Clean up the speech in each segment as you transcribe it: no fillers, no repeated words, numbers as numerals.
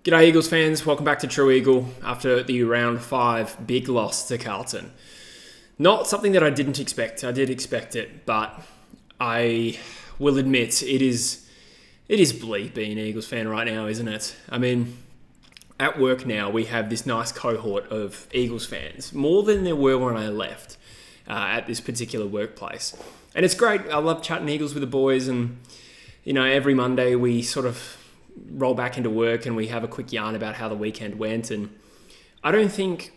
G'day Eagles fans, welcome back to True Eagle after the round 5 big loss to Carlton. Not something that I didn't expect. I did expect it, but I will admit it is bleak being an Eagles fan right now, isn't it? I mean, at work now we have this nice cohort of Eagles fans, more than there were when I left at this particular workplace. And it's great. I love chatting Eagles with the boys, and every Monday we sort of roll back into work and we have a quick yarn about how the weekend went. And I don't think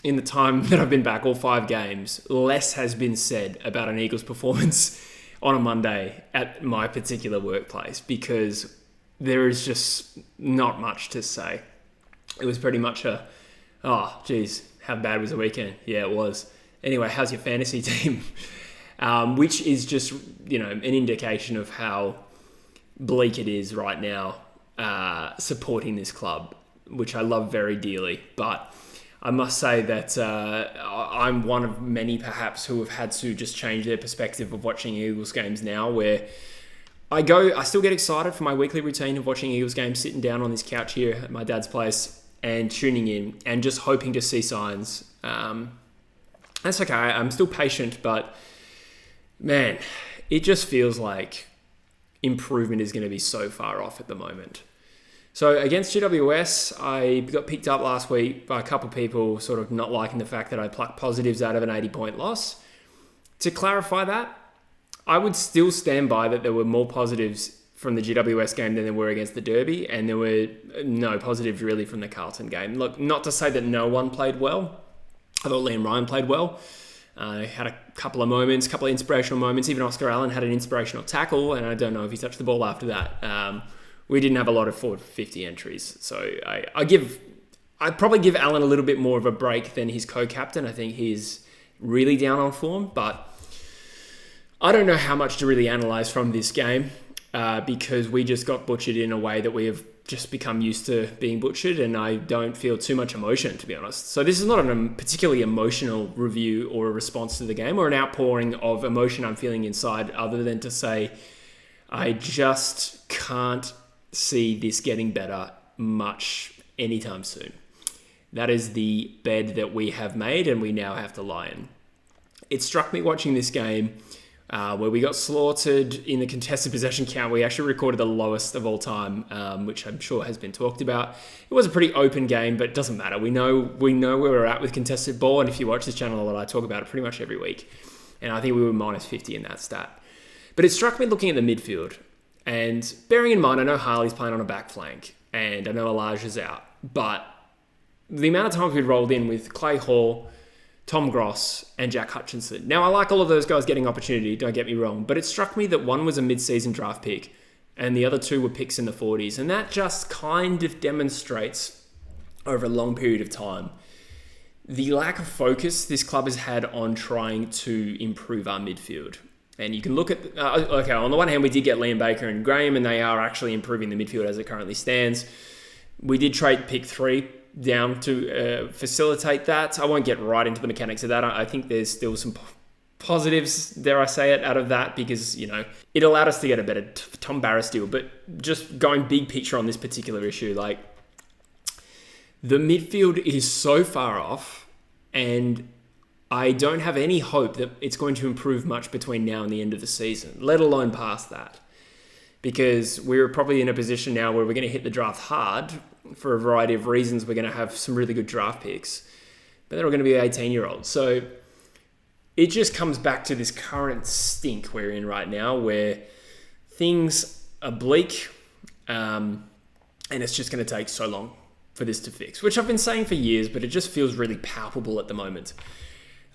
in the time that I've been back, all 5 games, less has been said about an Eagles performance on a Monday at my particular workplace, because there is just not much to say. It was pretty much how bad was the weekend? Yeah, it was. Anyway, how's your fantasy team? Which is just, an indication of how bleak it is right now. Supporting this club, which I love very dearly, but I must say that I'm one of many perhaps who have had to just change their perspective of watching Eagles games now, where I still get excited for my weekly routine of watching Eagles games, sitting down on this couch here at my dad's place and tuning in and just hoping to see signs. That's okay, I'm still patient, but man, it just feels like improvement is going to be so far off at the moment. So against GWS, I got picked up last week by a couple of people sort of not liking the fact that I plucked positives out of an 80-point loss. To clarify that, I would still stand by that there were more positives from the GWS game than there were against the Derby, and there were no positives really from the Carlton game. Look, not to say that no one played well. I thought Liam Ryan played well. Had a couple of inspirational moments. Even Oscar Allen had an inspirational tackle, and I don't know if he touched the ball after that. We didn't have a lot of 450 entries, so I'd probably give Allen a little bit more of a break than his co-captain. I think he's really down on form, but I don't know how much to really analyse from this game because we just got butchered in a way that we have just become used to being butchered, and I don't feel too much emotion, to be honest. So this is not a particularly emotional review or a response to the game or an outpouring of emotion I'm feeling inside, other than to say I just can't see this getting better much anytime soon. That is the bed that we have made and we now have to lie in. It struck me watching this game where we got slaughtered in the contested possession count. We actually recorded the lowest of all time, which I'm sure has been talked about. It was a pretty open game, but it doesn't matter. We know where we're at with contested ball, and if you watch this channel a lot, I talk about it pretty much every week. And I think we were minus 50 in that stat. But it struck me looking at the midfield, and bearing in mind, I know Harley's playing on a back flank, and I know Elijah's out, but the amount of times we'd rolled in with Clay Hall, Tom Gross, and Jack Hutchinson. Now, I like all of those guys getting opportunity, don't get me wrong, but it struck me that one was a mid-season draft pick and the other 2 were picks in the 40s, and that just kind of demonstrates over a long period of time the lack of focus this club has had on trying to improve our midfield. And you can look at, on the one hand, we did get Liam Baker and Graham, and they are actually improving the midfield as it currently stands. We did trade pick 3 down to facilitate that. I won't get right into the mechanics of that. I think there's still some positives, dare I say it, out of that, because, it allowed us to get a better Tom Barras deal. But just going big picture on this particular issue, the midfield is so far off, and I don't have any hope that it's going to improve much between now and the end of the season, let alone past that. Because we're probably in a position now where we're going to hit the draft hard for a variety of reasons. We're going to have some really good draft picks, but they're all going to be 18-year-olds. So it just comes back to this current stink we're in right now, where things are bleak, and it's just going to take so long for this to fix, which I've been saying for years, but it just feels really palpable at the moment.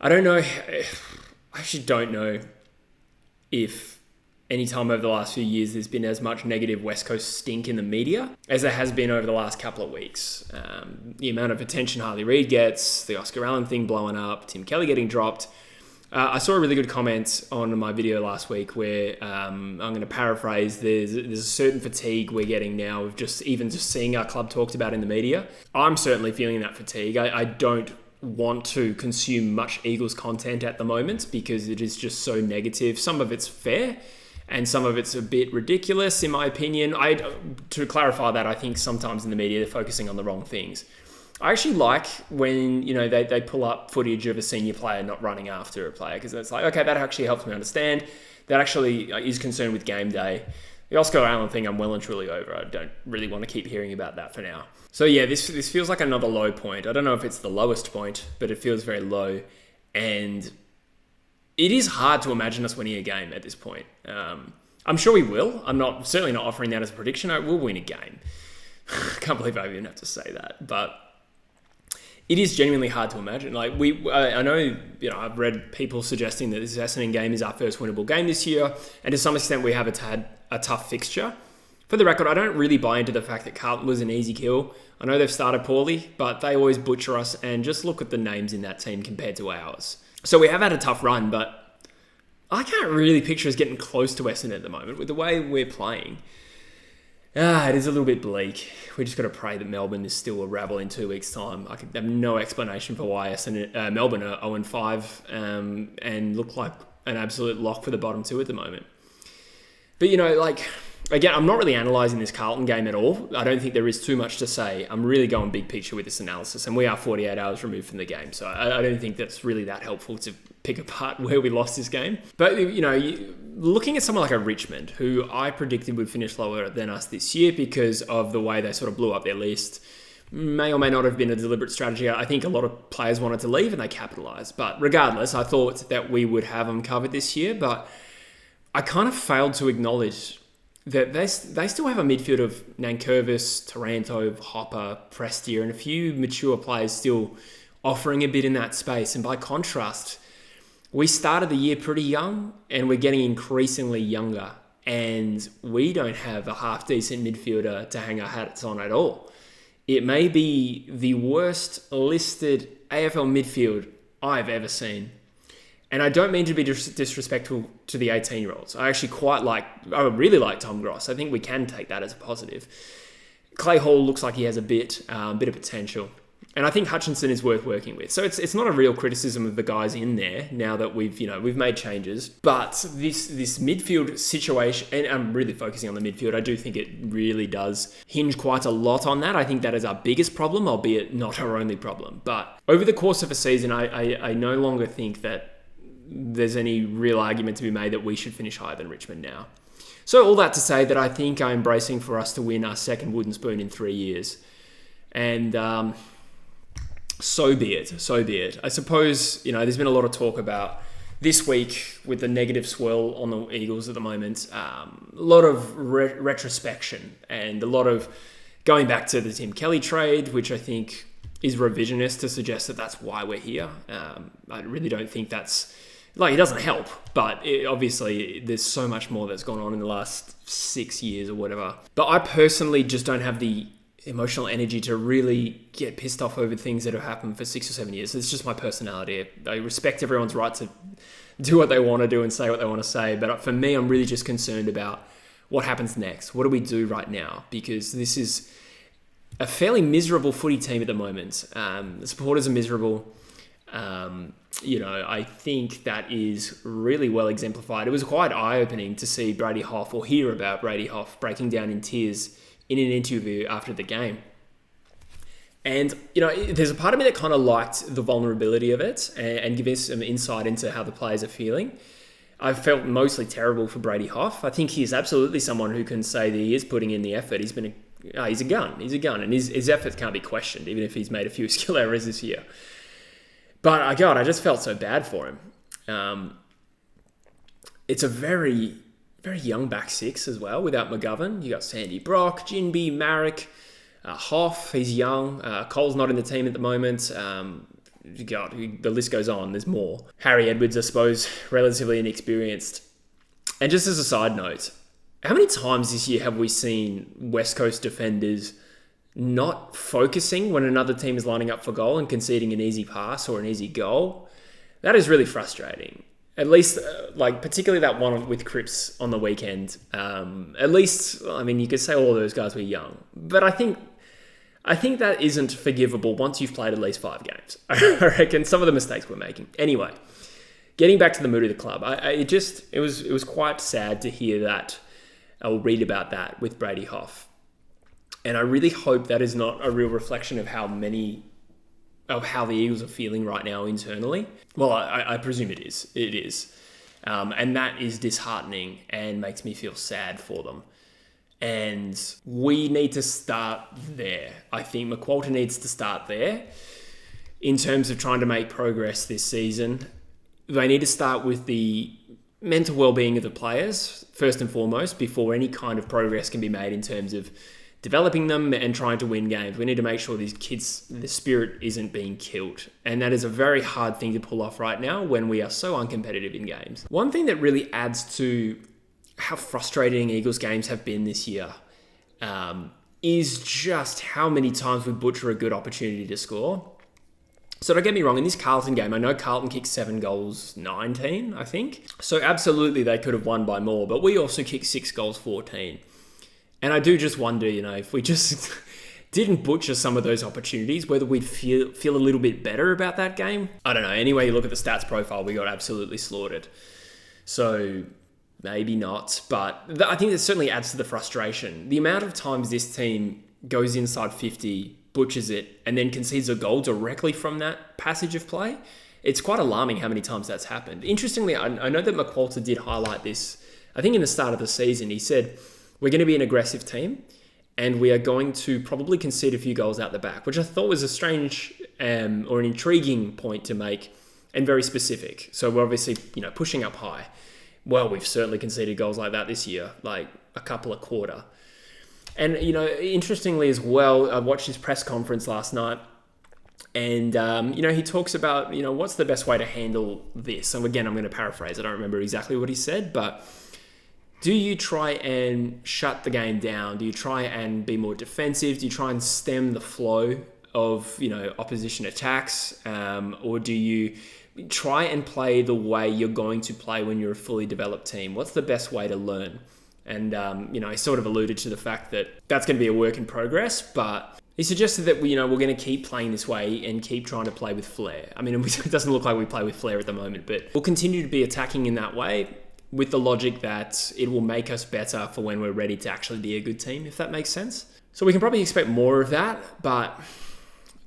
I don't know. I actually don't know if any time over the last few years there's been as much negative West Coast stink in the media as there has been over the last couple of weeks. The amount of attention Harley Reid gets, the Oscar Allen thing blowing up, Tim Kelly getting dropped. I saw a really good comment on my video last week where I'm going to paraphrase. There's a certain fatigue we're getting now of just seeing our club talked about in the media. I'm certainly feeling that fatigue. I don't want to consume much Eagles content at the moment because it is just so negative. Some of it's fair, and some of it's a bit ridiculous, in my opinion. To clarify that, I think sometimes in the media, they're focusing on the wrong things. I actually like when, they pull up footage of a senior player not running after a player, because it's like, okay, that actually helps me understand. That actually is concerned with game day. The Oscar Allen thing, I'm well and truly over. I don't really want to keep hearing about that for now. So yeah, this feels like another low point. I don't know if it's the lowest point, but it feels very low. And it is hard to imagine us winning a game at this point. I'm sure we will. I'm certainly not offering that as a prediction. I will win a game. I can't believe I even have to say that. But it is genuinely hard to imagine. Like I know, I've read people suggesting that this Essendon game is our first winnable game this year, and to some extent we have had a tough fixture. For the record, I don't really buy into the fact that Carlton was an easy kill. I know they've started poorly, but they always butcher us, and just look at the names in that team compared to ours. So we have had a tough run, but I can't really picture us getting close to Essendon at the moment with the way we're playing. It is a little bit bleak. We just got to pray that Melbourne is still a rabble in 2 weeks' time. I have no explanation for why Melbourne are 0-5 and look like an absolute lock for the bottom two at the moment. But, again, I'm not really analysing this Carlton game at all. I don't think there is too much to say. I'm really going big picture with this analysis, and we are 48 hours removed from the game. So I don't think that's really that helpful to pick apart where we lost this game. But, looking at someone like a Richmond, who I predicted would finish lower than us this year because of the way they sort of blew up their list, may or may not have been a deliberate strategy. I think a lot of players wanted to leave and they capitalised. But regardless, I thought that we would have them covered this year. But I kind of failed to acknowledge that they still have a midfield of Nankervis, Taranto, Hopper, Prestia, and a few mature players still offering a bit in that space. And by contrast, we started the year pretty young and we're getting increasingly younger. And we don't have a half-decent midfielder to hang our hats on at all. It may be the worst listed AFL midfield I've ever seen. And I don't mean to be disrespectful to the 18-year-olds. I really like Tom Gross. I think we can take that as a positive. Clay Hall looks like he has a bit of potential. And I think Hutchinson is worth working with. So it's not a real criticism of the guys in there now that we've made changes. But this midfield situation, and I'm really focusing on the midfield, I do think it really does hinge quite a lot on that. I think that is our biggest problem, albeit not our only problem. But over the course of a season, I no longer think that there's any real argument to be made that we should finish higher than Richmond now. So all that to say that I think I'm bracing for us to win our second wooden spoon in 3 years. And so be it. I suppose, there's been a lot of talk about this week with the negative swirl on the Eagles at the moment. A lot of retrospection and a lot of going back to the Tim Kelly trade, which I think is revisionist to suggest that that's why we're here. I really don't think that's... it doesn't help, but obviously there's so much more that's gone on in the last 6 years or whatever. But I personally just don't have the emotional energy to really get pissed off over things that have happened for 6 or 7 years. It's just my personality. I respect everyone's right to do what they want to do and say what they want to say. But for me, I'm really just concerned about what happens next. What do we do right now? Because this is a fairly miserable footy team at the moment. The supporters are miserable. I think that is really well exemplified. It was quite eye-opening to see Brady Hough or hear about Brady Hough breaking down in tears in an interview after the game. And, there's a part of me that kind of liked the vulnerability of it and giving some insight into how the players are feeling. I felt mostly terrible for Brady Hough. I think he's absolutely someone who can say that he is putting in the effort. He's a gun. He's a gun. And his efforts can't be questioned, even if he's made a few skill errors this year. But, I just felt so bad for him. It's a very, very young back six as well, without McGovern. You got Sandy Brock, Jinby, Marek, Hoff, he's young. Cole's not in the team at the moment. The list goes on, there's more. Harry Edwards, I suppose, relatively inexperienced. And just as a side note, how many times this year have we seen West Coast defenders not focusing when another team is lining up for goal and conceding an easy pass or an easy goal? That is really frustrating. At least, particularly that one with Cripps on the weekend. At least, you could say all of those guys were young. But I think that isn't forgivable once you've played at least 5 games. I reckon some of the mistakes we're making. Anyway, getting back to the mood of the club, it was quite sad to hear that, or read about that with Brady Hough. And I really hope that is not a real reflection of how the Eagles are feeling right now internally. Well, I presume it is. It is. And that is disheartening and makes me feel sad for them. And we need to start there. I think McQualter needs to start there in terms of trying to make progress this season. They need to start with the mental well-being of the players, first and foremost, before any kind of progress can be made in terms of developing them and trying to win games. We need to make sure these kids, the spirit isn't being killed. And that is a very hard thing to pull off right now when we are so uncompetitive in games. One thing that really adds to how frustrating Eagles games have been this year is just how many times we butcher a good opportunity to score. So don't get me wrong, in this Carlton game, I know Carlton kicked 7 goals, 19, I think. So absolutely they could have won by more, but we also kicked 6 goals, 14. And I do just wonder, if we just didn't butcher some of those opportunities, whether we'd feel a little bit better about that game. I don't know. Anyway, you look at the stats profile, we got absolutely slaughtered. So maybe not. But I think that certainly adds to the frustration. The amount of times this team goes inside 50, butchers it, and then concedes a goal directly from that passage of play, it's quite alarming how many times that's happened. Interestingly, I know that McQualter did highlight this. I think in the start of the season, he said, we're going to be an aggressive team and we are going to probably concede a few goals out the back, which I thought was a strange or an intriguing point to make and very specific. So we're obviously, pushing up high. Well, we've certainly conceded goals like that this year, like a couple a quarter. And, interestingly as well, I watched his press conference last night and, he talks about, what's the best way to handle this? And again, I'm going to paraphrase. I don't remember exactly what he said, but do you try and shut the game down? Do you try and be more defensive? Do you try and stem the flow of, opposition attacks? Or do you try and play the way you're going to play when you're a fully developed team? What's the best way to learn? And, he sort of alluded to the fact that that's going to be a work in progress, but he suggested that, we're going to keep playing this way and keep trying to play with flair. I mean, it doesn't look like we play with flair at the moment, but we'll continue to be attacking in that way, with the logic that it will make us better for when we're ready to actually be a good team, if that makes sense. So we can probably expect more of that, but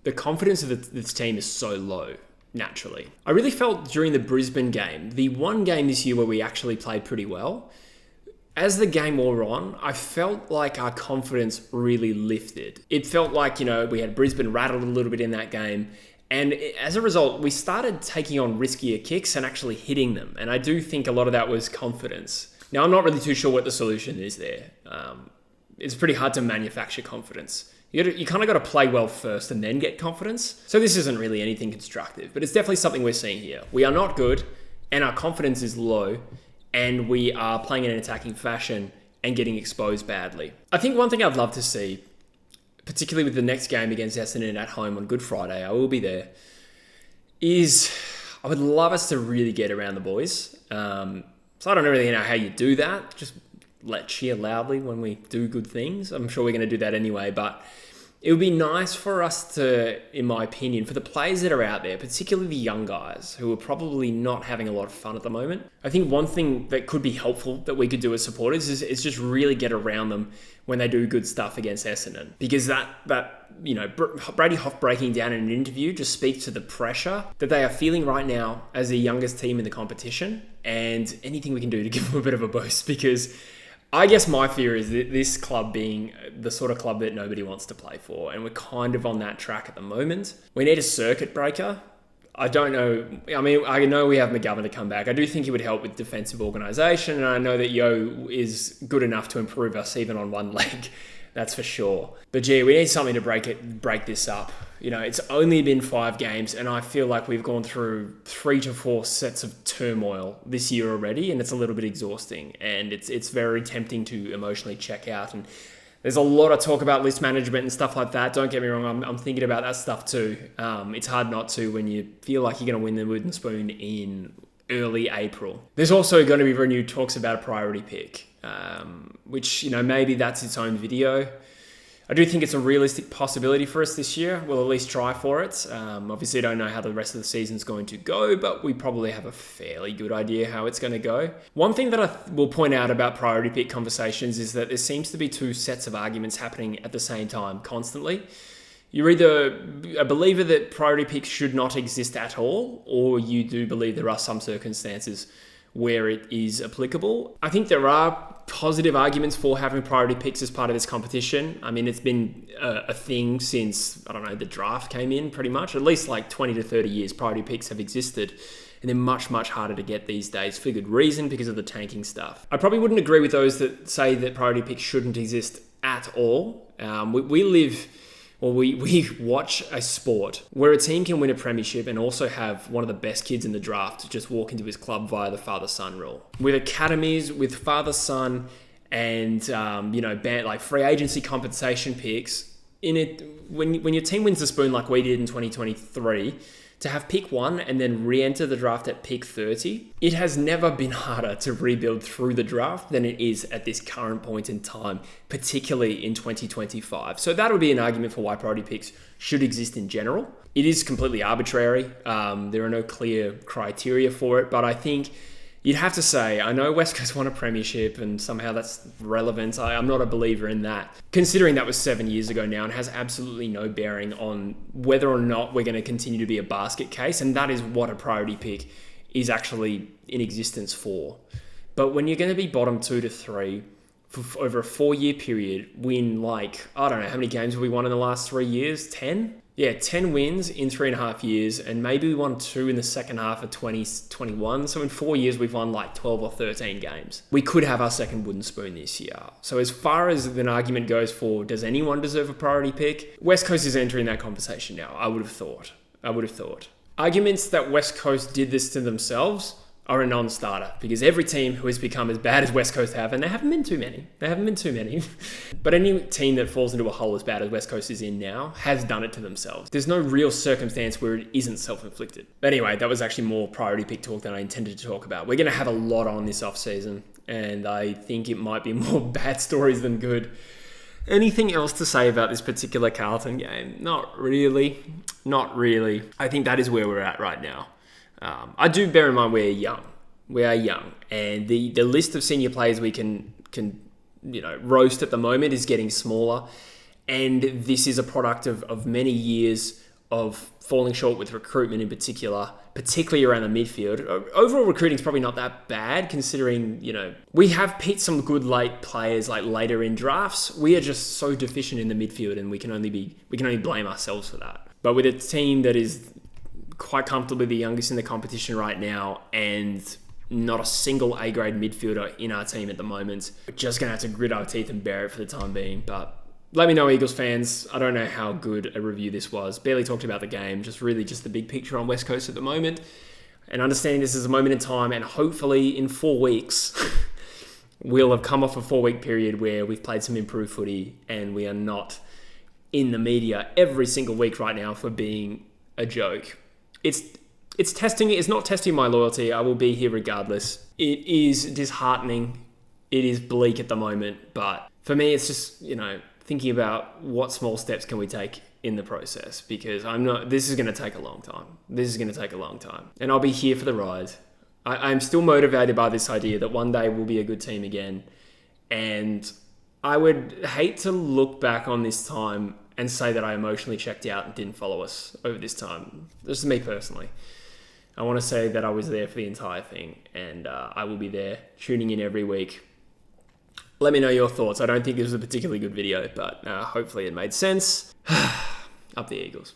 the confidence of this team is so low, naturally. I really felt during the Brisbane game, the one game this year where we actually played pretty well, as the game wore on, I felt like our confidence really lifted. It felt like, we had Brisbane rattled a little bit in that game. And as a result, we started taking on riskier kicks and actually hitting them. And I do think a lot of that was confidence. Now, I'm not really too sure what the solution is there. It's pretty hard to manufacture confidence. You kind of got to play well first and then get confidence. So this isn't really anything constructive, but it's definitely something we're seeing here. We are not good and our confidence is low and we are playing in an attacking fashion and getting exposed badly. I think one thing I'd love to see, particularly with the next game against Essendon at home on Good Friday, I will be there, is I would love us to really get around the boys. So I don't really know how you do that. Just cheer loudly when we do good things. I'm sure we're going to do that anyway, but it would be nice for us to, in my opinion, for the players that are out there, particularly the young guys who are probably not having a lot of fun at the moment. I think one thing that could be helpful that we could do as supporters is just really get around them when they do good stuff against Essendon. Because Brady Hough breaking down in an interview just speaks to the pressure that they are feeling right now as the youngest team in the competition and anything we can do to give them a bit of a boost, because I guess my fear is that this club being the sort of club that nobody wants to play for, and we're kind of on that track at the moment. We need a circuit breaker. I don't know. I mean, I know we have McGovern to come back. I do think he would help with defensive organisation, and I know that Yo is good enough to improve us even on one leg. That's for sure. But gee, we need something to break this up. It's only been 5 games, and I feel like we've gone through 3 to 4 sets of turmoil this year already, and it's a little bit exhausting. And it's very tempting to emotionally check out. And there's a lot of talk about list management and stuff like that. Don't get me wrong, I'm thinking about that stuff too. It's hard not to when you feel like you're going to win the wooden spoon in early April. There's also going to be renewed talks about a priority pick, which, maybe that's its own video. I do think it's a realistic possibility for us this year. We'll at least try for it. Obviously, I don't know how the rest of the season's going to go, but we probably have a fairly good idea how it's going to go. One thing that I will point out about priority pick conversations is that there seems to be two sets of arguments happening at the same time constantly. You're either a believer that priority picks should not exist at all, or you do believe there are some circumstances where it is applicable. I think there are positive arguments for having priority picks as part of this competition. I mean, it's been a thing since, I don't know, the draft came in pretty much. At least like 20 to 30 years, priority picks have existed. And they're much, much harder to get these days for good reason because of the tanking stuff. I probably wouldn't agree with those that say that priority picks shouldn't exist at all. We watch a sport where a team can win a premiership and also have one of the best kids in the draft just walk into his club via the father-son rule. With academies, with father-son, and like free agency compensation picks, in it when your team wins the spoon like we did in 2023, to have pick 1 and then re-enter the draft at pick 30, it has never been harder to rebuild through the draft than it is at this current point in time, particularly in 2025. So that would be an argument for why priority picks should exist in general. It is completely arbitrary. There are no clear criteria for it, but I think you'd have to say, I know West Coast won a premiership and somehow that's relevant. I'm not a believer in that. Considering that was 7 years ago now and has absolutely no bearing on whether or not we're going to continue to be a basket case. And that is what a priority pick is actually in existence for. But when you're going to be bottom 2 to 3 for over a 4-year period, win like, I don't know, how many games have we won in the last 3 years? 10? Yeah, 10 wins in 3.5 years, and maybe we won 2 in the second half of 2021. So in 4 years, we've won like 12 or 13 games. We could have our second wooden spoon this year. So as far as an argument goes for, does anyone deserve a priority pick? West Coast is entering that conversation now, I would have thought. Arguments that West Coast did this to themselves are a non-starter because every team who has become as bad as West Coast have, and there haven't been too many, but any team that falls into a hole as bad as West Coast is in now has done it to themselves. There's no real circumstance where it isn't self-inflicted. But anyway, that was actually more priority pick talk than I intended to talk about. We're going to have a lot on this off-season, and I think it might be more bad stories than good. Anything else to say about this particular Carlton game? Not really. I think that is where we're at right now. I do bear in mind we're young. We are young, and the list of senior players we can roast at the moment is getting smaller, and this is a product of many years of falling short with recruitment in particular, particularly around the midfield. Overall recruiting is probably not that bad considering, we have picked some good late players like later in drafts. We are just so deficient in the midfield, and we can only blame ourselves for that. But with a team that is quite comfortably the youngest in the competition right now and not a single A-grade midfielder in our team at the moment, we're just going to have to grit our teeth and bear it for the time being. But let me know, Eagles fans. I don't know how good a review this was. Barely talked about the game, just the big picture on West Coast at the moment. And understanding this is a moment in time, and hopefully in 4 weeks, we'll have come off a 4-week period where we've played some improved footy and we are not in the media every single week right now for being a joke. It's not testing my loyalty. I will be here regardless. It is disheartening. It is bleak at the moment. But for me, it's just, thinking about what small steps can we take in the process, because this is going to take a long time. And I'll be here for the ride. I'm still motivated by this idea that one day we'll be a good team again. And I would hate to look back on this time and say that I emotionally checked out and didn't follow us over this time. This is me personally. I want to say that I was there for the entire thing, and I will be there tuning in every week. Let me know your thoughts. I don't think this was a particularly good video, but hopefully it made sense. Up the Eagles.